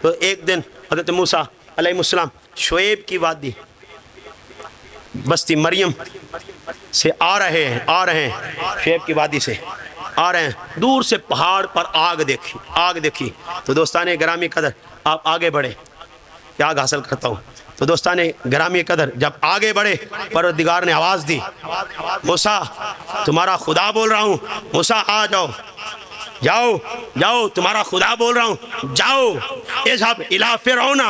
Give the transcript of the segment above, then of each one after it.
تو ایک دن حضرت موسیٰ علیہ السلام شعیب کی وادی بستی مریم سے آ رہے ہیں شعیب کی وادی سے آ رہے ہیں، دور سے پہاڑ پر آگ دیکھی تو دوستان گرامی قدر آپ آگے بڑھے، کیا آگ حاصل کرتا ہوں، تو دوستان گرامی قدر جب آگے بڑھے پروردگار نے آواز دی، موسیٰ تمہارا خدا بول رہا ہوں، موسیٰ آ جاؤ تمہارا خدا بول رہا ہوں، جاؤ اذهب الى فرعون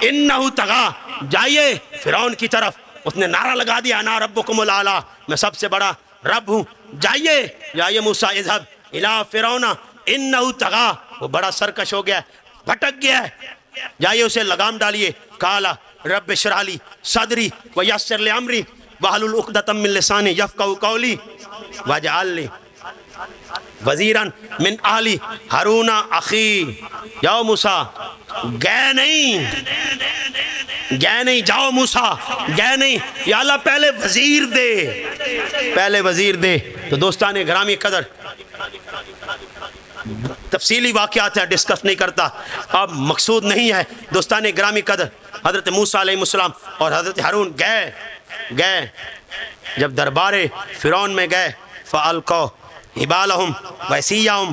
انه طغى، جائیے فرعون کی طرف، اس نے نعرہ لگا دیا انا ربکم الاعلی، میں سب سے بڑا رب ہوں، جائیے موسیٰ اذهب الى فرعون انه طغى، وہ بڑا سرکش ہو گیا، بھٹک گیا ہے، جائیے اسے لگام ڈالیے، قال رب اشرح لی صدری ویسر لی امری واحلل عقدۃ من لسانی یفقہوا قولی واجعل لی وزیرا من اہلی ہارون اخی، جاؤ موسیٰ، گئے نہیں، جاؤ موسیٰ، گئے نہیں، یا اللہ پہلے وزیر دے، تو دوستان گرامی قدر تفصیلی واقعات ہے، ڈسکس نہیں کرتا، اب مقصود نہیں ہے، دوستان گرامی قدر حضرت موسیٰ علیہ السلام اور حضرت ہارون گئے، جب دربار فرعون میں گئے، فَأَلْقَوْا حِبَالَهُمْ وَعِصِيَّهُمْ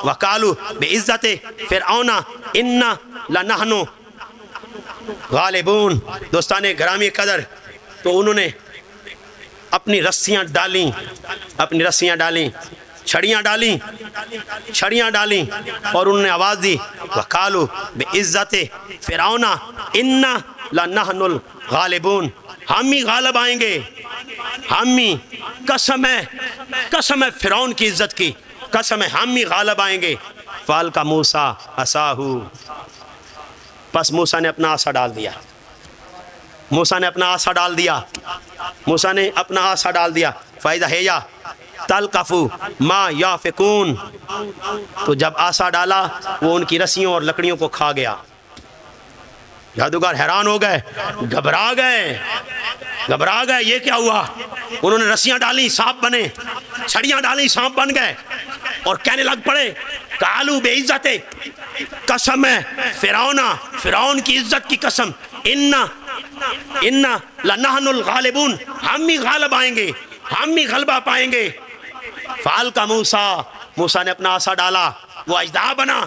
وَقَالُوا بِعِزَّتِ فِرْعَوْنَ إِنَّا لَنَحْنُ غالبون، دوستان گرامی قدر تو انہوں نے اپنی رسیاں ڈالیں، چھڑیاں ڈالیں اور انہوں نے آواز دی، وَقَالُوا بِعِزَّتِ فِرْعَوْنَ إِنَّا لَنَحْنُ الْغَالِبُونَ، ہم ہی غالب آئیں گے، ہم ہی، قسم ہے فرعون کی عزت کی، قسم ہے ہم ہی غالب آئیں گے، فَأَلْقَى مُوسَىٰ عَصَاهُ، پس موسیٰ نے اپنا عصا ڈال دیا، فَإِذَا هِيَ تَلْقَفُ مَا يَأْفِكُونَ، تو جب عصا ڈالا وہ ان کی رسیوں اور لکڑیوں کو کھا گیا، جادوگر حیران ہو گئے، گھبرا گئے، یہ کیا ہوا؟ انہوں نے رسیاں ڈالی، سانپ بنے، چھڑیاں ڈالی، سانپ بن گئے، اور کہنے لگ پڑے، قالوا بعزت، قسم ہے فرعون کی عزت کی قسم، انا لنحن الغالبون، ہم ہی غالب آئیں گے، ہم ہی غلبہ پائیں گے، فَأَلْقَى موسیٰ نے اپنا عصا ڈالا، وہ اژدہا بنا،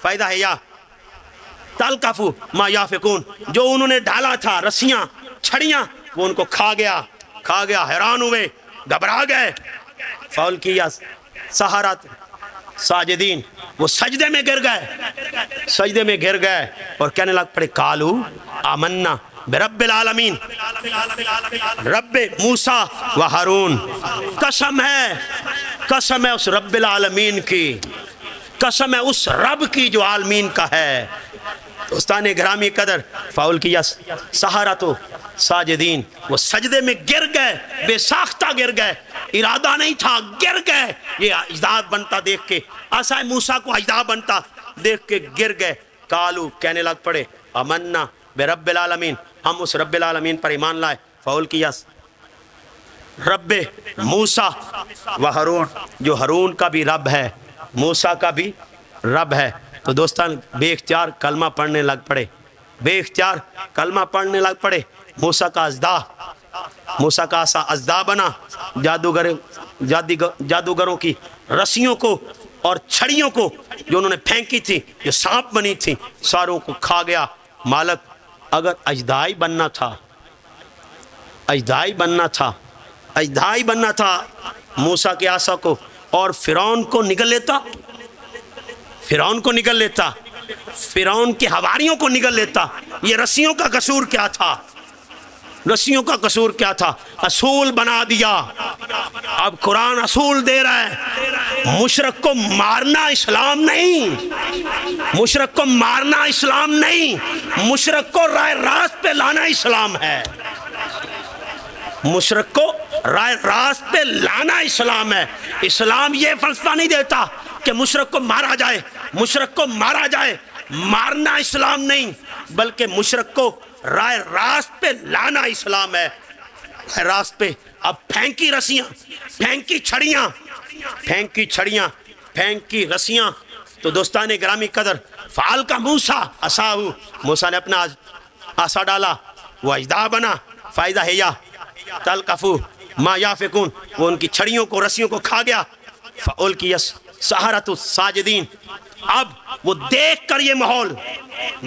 فَإِذَا هِيَ تَلْقَفُ مَا يَأْفِكُونَ، جو انہوں نے ڈالا تھا رسیاں چھڑیاں وہ ان کو کھا گیا، حیران ہوئے، گھبرا گئے، فَأُلْقِيَ السَّحَرَةُ ساجدین، وہ سجدے میں گر گئے اور کہنے لگ پڑے، قالوا آمنا برب العالمین، رب موسیٰ و ہارون، قسم ہے اس رب العالمین کی، قسم ہے اس رب کی جو عالمین کا ہے، دوستان گرامی قدر، فَأُلْقِيَ السَّحَرَةُ ساجدین، وہ سجدے میں گر گئے، بے ساختہ گر گئے، ارادہ نہیں تھا، گر گئے، یہ اجداد بنتا دیکھ کے، عصا موسیٰ کو اجداد بنتا دیکھ کے گر گئے، قالوا کہنے لگ پڑے، آمنا برب العالمین، ہم اس رب العالمین پر ایمان لائے، فَأُلْقِيَ رب موسیٰ و ہارون، جو ہارون کا بھی رب ہے، موسیٰ کا بھی رب ہے، تو دوستان بے اختیار کلمہ پڑھنے لگ پڑے، موسیٰ کا عصا ازدا بنا، جادوگروں کی رسیوں کو اور چھڑیوں کو جو انہوں نے پھینکی تھی، جو سانپ بنی تھی، ساروں کو کھا گیا۔ مالک اگر اجدائی بننا تھا موسیٰ کے عصا کو، اور فرعون کو نگل لیتا، فرعون کے حواریوں کو نگل لیتا، یہ رسیوں کا قصور کیا تھا؟ اصول بنا دیا۔ اب قرآن اصول دے رہا ہے، مشرک کو مارنا اسلام نہیں، مشرک کو رائے راست پہ لانا اسلام ہے، اسلام یہ فلسفہ نہیں دیتا کہ مشرک کو مارا جائے، مارنا اسلام نہیں، بلکہ مشرک کو رائے راست پہ لانا اسلام ہے، رائے راست پہ۔ اب پھینکی رسیاں، پھینکی چھڑیاں، پھینکی رسیاں، تو دوستان گرامی قدر فعل کا موسا عصاہو، موسیٰ نے اپنا عصا ڈالا، وہ اژدہا بنا، فائدہ ہے یا تلقفو ما یافکون، وہ ان کی چھڑیوں کو رسیوں کو کھا گیا، فألقی السحرۃ ساجدین، اب وہ دیکھ کر یہ ماحول،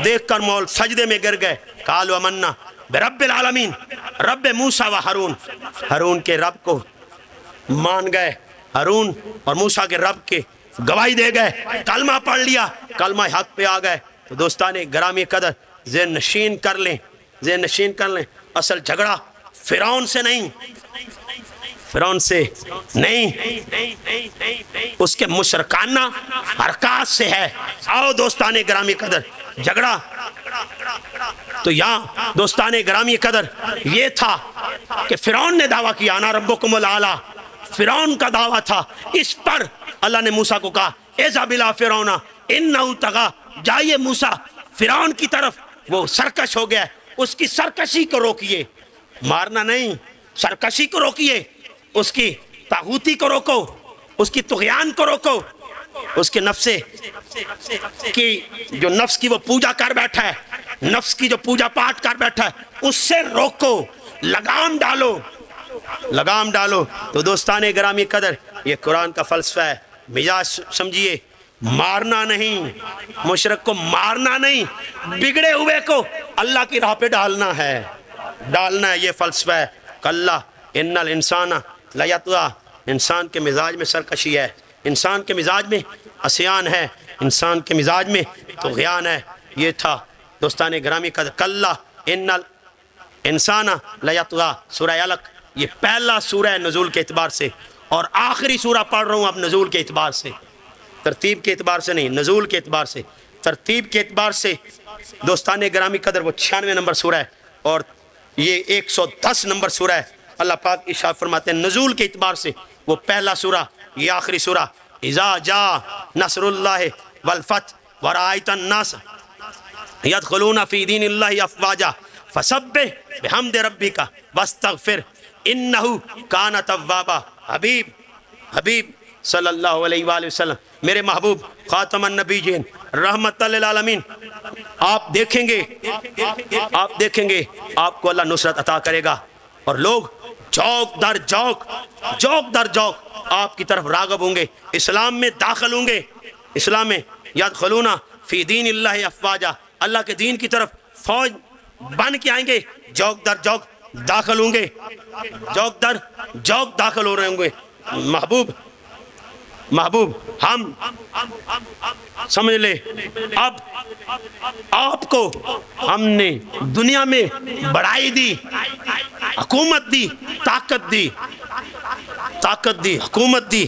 دیکھ کر ماحول سجدے میں گر گئے، قالوا آمنا برب العالمین، رب موسیٰ و ہارون، ہارون کے رب کو مان گئے، ہارون اور موسیٰ کے رب کے گواہی دے گئے، کلمہ پڑھ لیا، کلمہ حق پہ آ گئے۔ تو دوستان گرامی قدر ذہن نشین کر لیں، ذہن نشین کر لیں، اصل جھگڑا فرعون سے نہیں، فرعون سے نہیں، اس کے مشرکانہ حرکات سے ہے۔ آؤ دوستان گرامی قدر، جھگڑا تو یہاں دوستان گرامی قدر یہ تھا کہ فرعون نے دعویٰ کیا انا ربکم الاعلیٰ، فرعون کا دعویٰ تھا، اس پر اللہ نے موسیٰ کو کہا اذهب الی فرعون انہ طغی، جائیے موسیٰ فرعون کی طرف، وہ سرکش ہو گیا، اس کی سرکشی کو روکیے، مارنا نہیں، سرکشی کو روکیے، اس کی طاغوتی کو روکو، اس کی طغیان کو روکو، اس کے نفس کی جو نفس کی وہ پوجا کر بیٹھا ہے، نفس کی جو پوجا پاٹ کر بیٹھا ہے، اس سے روکو، لگام ڈالو، لگام ڈالو۔ تو دوستان گرامی قدر یہ قرآن کا فلسفہ ہے، مزاج سمجھیے، مارنا نہیں، مشرک کو مارنا نہیں، بگڑے ہوئے کو اللہ کی راہ پہ ڈالنا ہے، ڈالنا ہے، یہ فلسفہ ہے۔ کلا ان الانسان لیطغی، انسان کے مزاج میں سرکشی ہے، انسان کے مزاج میں عصیان ہے، انسان کے مزاج میں طغیان ہے۔ یہ تھا دوستان گرامی قدر کلا ان الانسان لیطغی، سورہ علق، یہ پہلا سورہ نزول کے اعتبار سے اور آخری سورہ پڑھ رہا ہوں اب نزول کے اعتبار سے، ترتیب کے اعتبار سے نہیں، نزول کے اعتبار سے، ترتیب کے اعتبار سے دوستان گرامی قدر وہ 96 نمبر سورہ ہے اور یہ 110 نمبر سورہ ہے۔ اللہ پاک ارشاد فرماتے ہیں نزول کے اعتبار سے وہ پہلا سورہ، یہ آخری سورہ، اذا جاء نصر اللہ والفتح ورأیت الناس یدخلون فی دین اللہ افواجا فسبح بحمد ربک واستغفر انہ کان توابا۔ حبیب صلی اللہ علیہ وآلہ وسلم، میرے محبوب خاتم النبیین رحمت للعالمین، آپ دیکھیں گے آپ کو اللہ نصرت عطا کرے گا اور لوگ جوک در جوک آپ کی طرف راغب ہوں گے، اسلام میں داخل ہوں گے، اسلام میں یدخلون فی دین اللہ افواجا، اللہ کے دین کی طرف فوج بن کے آئیں گے، جوک در جوک داخل ہوں گے، جوک در جوک داخل ہو رہے ہوں گے۔ محبوب ہم سمجھ لے، اب آپ کو ہم نے دنیا میں بڑائی دی، حکومت دی، طاقت دی، حکومت دی،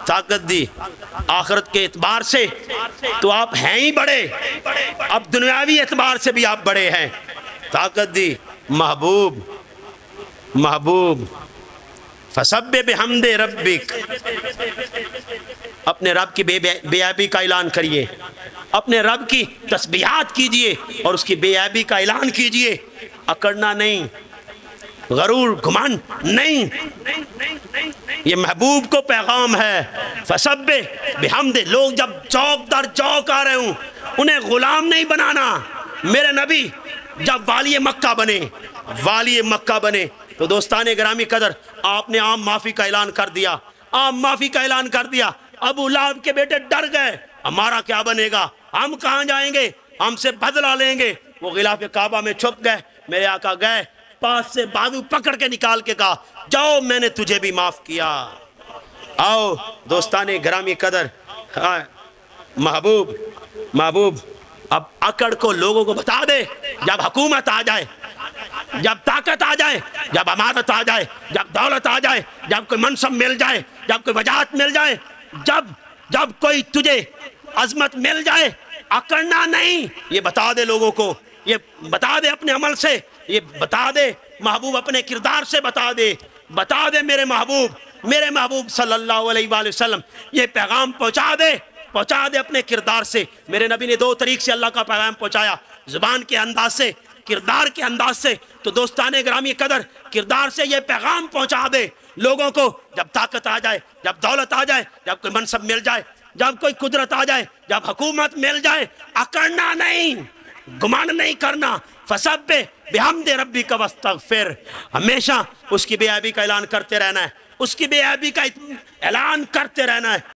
طاقت دی، آخرت کے اعتبار سے تو آپ ہیں ہی بڑے، اب دنیاوی اعتبار سے بھی آپ بڑے ہیں، طاقت دی۔ محبوب فسبح بحمد ربک، اپنے رب کی بے عیبی کا اعلان کریے، اپنے رب کی تسبیحات کیجئے اور اس کی بے عیبی کا اعلان کیجئے، اکڑنا نہیں، غرور گھمنڈ نہیں، یہ محبوب کو پیغام ہے۔ فسبح بحمد، لوگ جب چوک در چوک آ رہے ہوں انہیں غلام نہیں بنانا، میرے نبی جب والی مکہ بنے تو دوستان گرامی قدر آپ نے عام معافی کا اعلان کر دیا، عام معافی کا اعلان کر دیا۔ ابو لہب کے بیٹے ڈر گئے، ہمارا کیا بنے گا، ہم کہاں جائیں گے، ہم سے بدلہ لیں گے، وہ غلاف کعبہ میں چھپ گئے، میرے آقا گئے پاس سے بازو پکڑ کے نکال کے کہا جاؤ میں نے تجھے بھی معاف کیا۔ آؤ دوستان گرامی قدر، محبوب اب اکڑ کو لوگوں کو بتا دے، جب حکومت آ جائے، جب طاقت آ جائے، جب امارت آ جائے، جب دولت آ جائے، جب کوئی منصب مل جائے، جب کوئی وجاہت مل جائے، جب کوئی تجھے عظمت مل جائے، اکڑنا نہیں، یہ بتا دے لوگوں کو، یہ بتا دے اپنے عمل سے، یہ بتا دے محبوب اپنے کردار سے، بتا دے میرے محبوب صلی اللہ علیہ وآلہ وسلم، یہ پیغام پہنچا دے اپنے کردار سے۔ میرے نبی نے 2 طریق سے اللہ کا پیغام پہنچایا، زبان کے انداز سے، کردار کے انداز سے۔ تو دوستان گرامی قدر کردار سے یہ پیغام پہنچا دے لوگوں کو، جب طاقت آ جائے، جب دولت آ جائے، جب کوئی منصب مل جائے، جب کوئی قدرت آ جائے، جب حکومت مل جائے، اکڑنا نہیں، گمان نہیں کرنا. فسبح بحمد ربک واستغفر، ہمیشہ اس کی بے عیبی کا اعلان کرتے رہنا ہے، اس کی بے عیبی کا اعلان کرتے رہنا ہے.